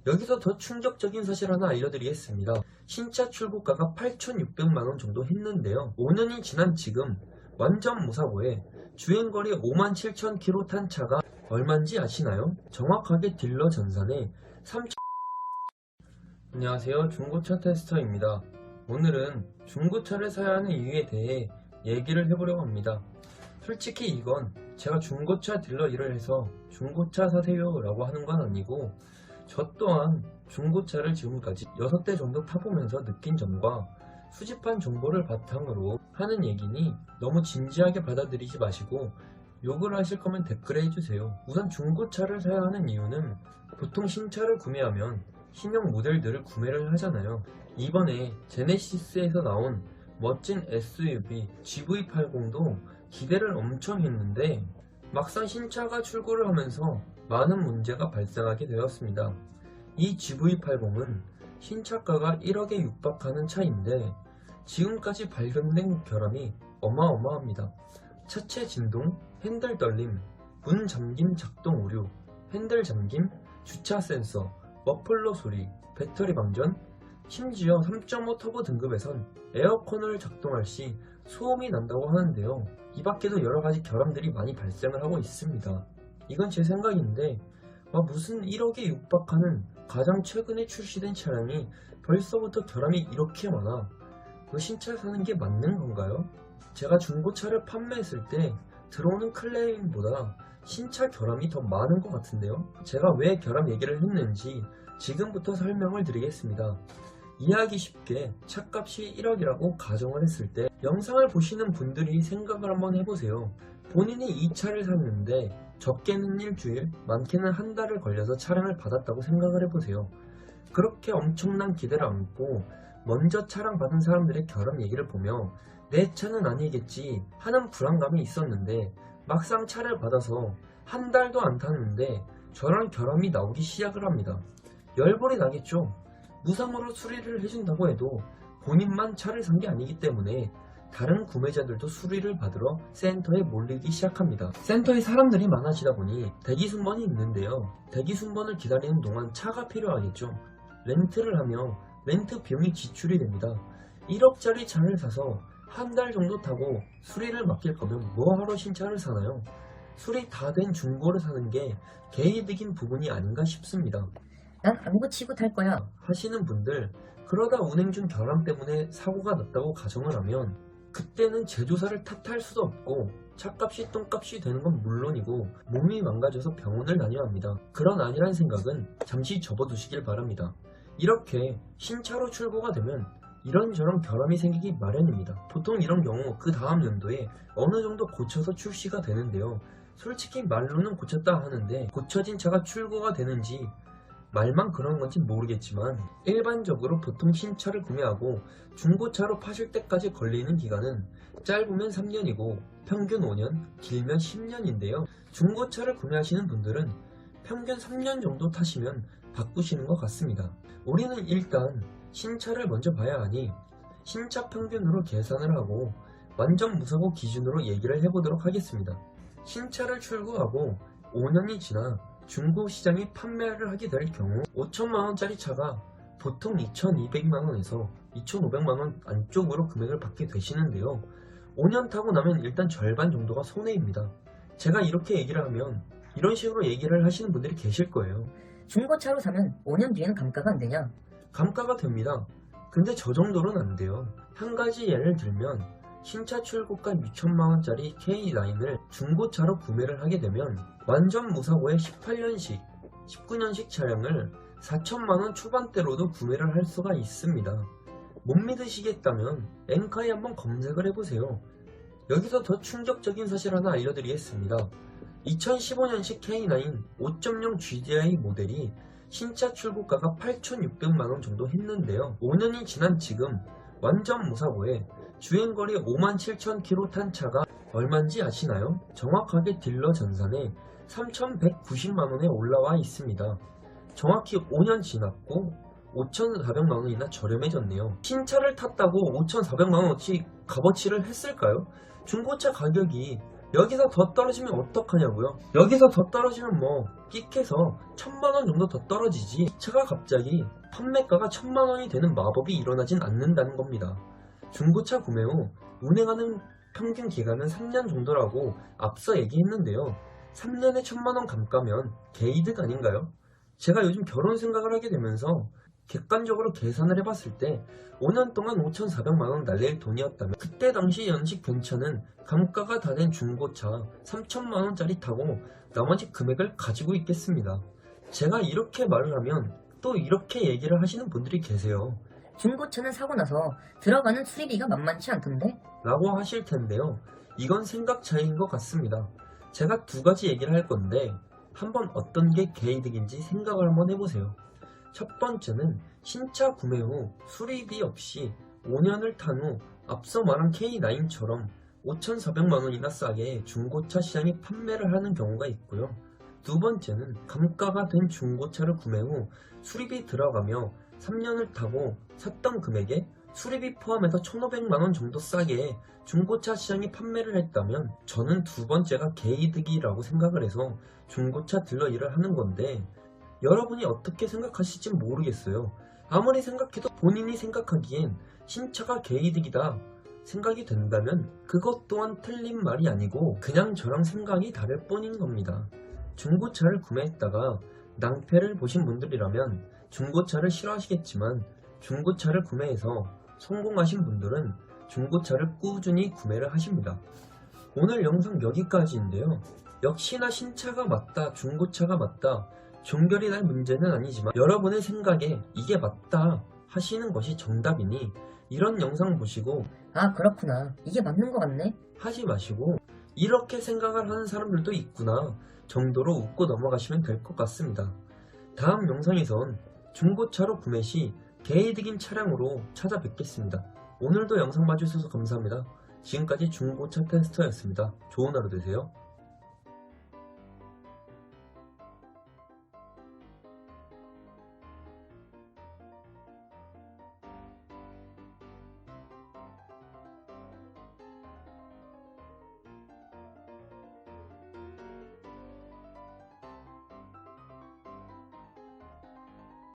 여기서 더 충격적인 사실 하나 알려드리겠습니다. 신차 출고가가 8,600만원 정도 했는데요. 5년이 지난 지금 완전 무사고에 주행거리 57,000km 탄 차가 얼마인지 아시나요? 정확하게 딜러 전산에 3 안녕하세요, 중고차 테스터입니다. 오늘은 중고차를 사야 하는 이유에 대해 얘기를 해보려고 합니다. 솔직히 이건 제가 중고차 딜러 일을 해서 중고차 사세요 라고 하는 건 아니고, 저 또한 중고차를 지금까지 6대 정도 타보면서 느낀 점과 수집한 정보를 바탕으로 하는 얘기니 너무 진지하게 받아들이지 마시고, 욕을 하실 거면 댓글에 해주세요. 우선 중고차를 사야 하는 이유는, 보통 신차를 구매하면 신형 모델들을 구매를 하잖아요. 이번에 제네시스에서 나온 멋진 SUV GV80도 기대를 엄청 했는데 막상 신차가 출고를 하면서 많은 문제가 발생하게 되었습니다. 이 GV80은 신차가가 1억에 육박하는 차인데 지금까지 발견된 결함이 어마어마합니다. 차체 진동, 핸들 떨림, 문 잠김 작동 오류, 핸들 잠김, 주차 센서, 머플러 소리, 배터리 방전, 심지어 3.5 터보 등급에선 에어컨을 작동할 시 소음이 난다고 하는데요. 이 밖에도 여러가지 결함들이 많이 발생을 하고 있습니다. 이건 제 생각인데, 무슨 1억에 육박하는 가장 최근에 출시된 차량이 벌써부터 결함이 이렇게 많아? 이거 신차 사는 게 맞는 건가요? 제가 중고차를 판매했을 때 들어오는 클레임보다 신차 결함이 더 많은 것 같은데요. 제가 왜 결함 얘기를 했는지 지금부터 설명을 드리겠습니다. 이해하기 쉽게 차값이 1억이라고 가정을 했을 때 영상을 보시는 분들이 생각을 한번 해보세요. 본인이 이 차를 샀는데 적게는 일주일, 많게는 한 달을 걸려서 차량을 받았다고 생각을 해보세요. 그렇게 엄청난 기대를 안고 먼저 차량 받은 사람들의 결함 얘기를 보며 내 차는 아니겠지 하는 불안감이 있었는데, 막상 차를 받아서 한 달도 안 탔는데 저런 결함이 나오기 시작을 합니다. 열불이 나겠죠. 무상으로 수리를 해준다고 해도 본인만 차를 산 게 아니기 때문에 다른 구매자들도 수리를 받으러 센터에 몰리기 시작합니다. 센터에 사람들이 많아지다 보니 대기 순번이 있는데요. 대기 순번을 기다리는 동안 차가 필요하겠죠. 렌트를 하며 렌트 비용이 지출이 됩니다. 1억짜리 차를 사서 한 달 정도 타고 수리를 맡길 거면 뭐하러 신차를 사나요? 수리 다 된 중고를 사는 게 개이득인 부분이 아닌가 싶습니다. 난 안 고치고 탈 거야. 하시는 분들, 그러다 운행 중 결함 때문에 사고가 났다고 가정을 하면 그때는 제조사를 탓할 수도 없고 차값이 똥값이 되는 건 물론이고 몸이 망가져서 병원을 다녀야 합니다. 그런 아니란 생각은 잠시 접어두시길 바랍니다. 이렇게 신차로 출고가 되면 이런저런 결함이 생기기 마련입니다. 보통 이런 경우 그 다음 연도에 어느 정도 고쳐서 출시가 되는데요. 솔직히 말로는 고쳤다 하는데 고쳐진 차가 출고가 되는지 말만 그런 건지 모르겠지만, 일반적으로 보통 신차를 구매하고 중고차로 파실 때까지 걸리는 기간은 짧으면 3년이고 평균 5년, 길면 10년인데요. 중고차를 구매하시는 분들은 평균 3년 정도 타시면 바꾸시는 것 같습니다. 우리는 일단 신차를 먼저 봐야 하니 신차 평균으로 계산을 하고 완전 무사고 기준으로 얘기를 해보도록 하겠습니다. 신차를 출고하고 5년이 지나 중고 시장이 판매를 하게 될 경우 5천만원짜리 차가 보통 2,200만원에서 2,500만원 안쪽으로 금액을 받게 되시는데요. 5년 타고 나면 일단 절반 정도가 손해입니다. 제가 이렇게 얘기를 하면 이런 식으로 얘기를 하시는 분들이 계실 거예요. 중고차로 사면 5년 뒤에는 감가가 안 되냐? 감가가 됩니다. 근데 저 정도는 안 돼요. 한 가지 예를 들면 신차 출고가 6천만원짜리 K9을 중고차로 구매를 하게 되면 완전 무사고의 18년식, 19년식 차량을 4천만원 초반대로도 구매를 할 수가 있습니다. 못 믿으시겠다면 엔카에 한번 검색을 해보세요. 여기서 더 충격적인 사실 하나 알려드리겠습니다. 2015년식 K9 5.0 GDI 모델이 신차 출고가가 8,600만원 정도 했는데요. 5년이 지난 지금 완전 무사고에 주행거리 57,000km 탄 차가 얼마인지 아시나요? 정확하게 딜러 전산에 3,190만원에 올라와 있습니다. 정확히 5년 지났고 5,400만원이나 저렴해졌네요. 신차를 탔다고 5,400만원어치 값어치를 했을까요? 중고차 가격이 여기서 더 떨어지면 어떡하냐고요? 여기서 더 떨어지면 뭐 끽해서 1000만원 정도 더 떨어지지 차가 갑자기 판매가가 1000만원이 되는 마법이 일어나진 않는다는 겁니다. 중고차 구매 후 운행하는 평균 기간은 3년 정도라고 앞서 얘기했는데요. 3년에 1000만원 감가면 개이득 아닌가요? 제가 요즘 결혼 생각을 하게 되면서 객관적으로 계산을 해봤을 때 5년 동안 5,400만원 날릴 돈이었다면 그때 당시 연식 괜찮은 감가가 다 된 중고차 3,000만원짜리 타고 나머지 금액을 가지고 있겠습니다. 제가 이렇게 말을 하면 또 이렇게 얘기를 하시는 분들이 계세요. 중고차는 사고 나서 들어가는 수리비가 만만치 않던데? 라고 하실 텐데요. 이건 생각 차이인 것 같습니다. 제가 두 가지 얘기를 할 건데 한번 어떤 게 개이득인지 생각을 한번 해보세요. 첫 번째는 신차 구매 후 수리비 없이 5년을 탄 후 앞서 말한 K9처럼 5,400만원이나 싸게 중고차 시장에 판매를 하는 경우가 있고요. 두 번째는 감가가 된 중고차를 구매 후 수리비 들어가며 3년을 타고 샀던 금액에 수리비 포함해서 1,500만원 정도 싸게 중고차 시장에 판매를 했다면 저는 두 번째가 개이득이라고 생각을 해서 중고차 딜러 일을 하는 건데 여러분이 어떻게 생각하실지 모르겠어요. 아무리 생각해도 본인이 생각하기엔 신차가 개이득이다 생각이 된다면 그것 또한 틀린 말이 아니고 그냥 저랑 생각이 다를 뿐인 겁니다. 중고차를 구매했다가 낭패를 보신 분들이라면 중고차를 싫어하시겠지만 중고차를 구매해서 성공하신 분들은 중고차를 꾸준히 구매를 하십니다. 오늘 영상 여기까지인데요. 역시나 신차가 맞다, 중고차가 맞다, 종결이 날 문제는 아니지만 여러분의 생각에 이게 맞다 하시는 것이 정답이니 이런 영상 보시고 아, 그렇구나. 이게 맞는 것 같네? 하지 마시고 이렇게 생각을 하는 사람들도 있구나 정도로 웃고 넘어가시면 될 것 같습니다. 다음 영상에선 중고차로 구매 시 개이득인 차량으로 찾아뵙겠습니다. 오늘도 영상 봐주셔서 감사합니다. 지금까지 중고차 테스터였습니다. 좋은 하루 되세요.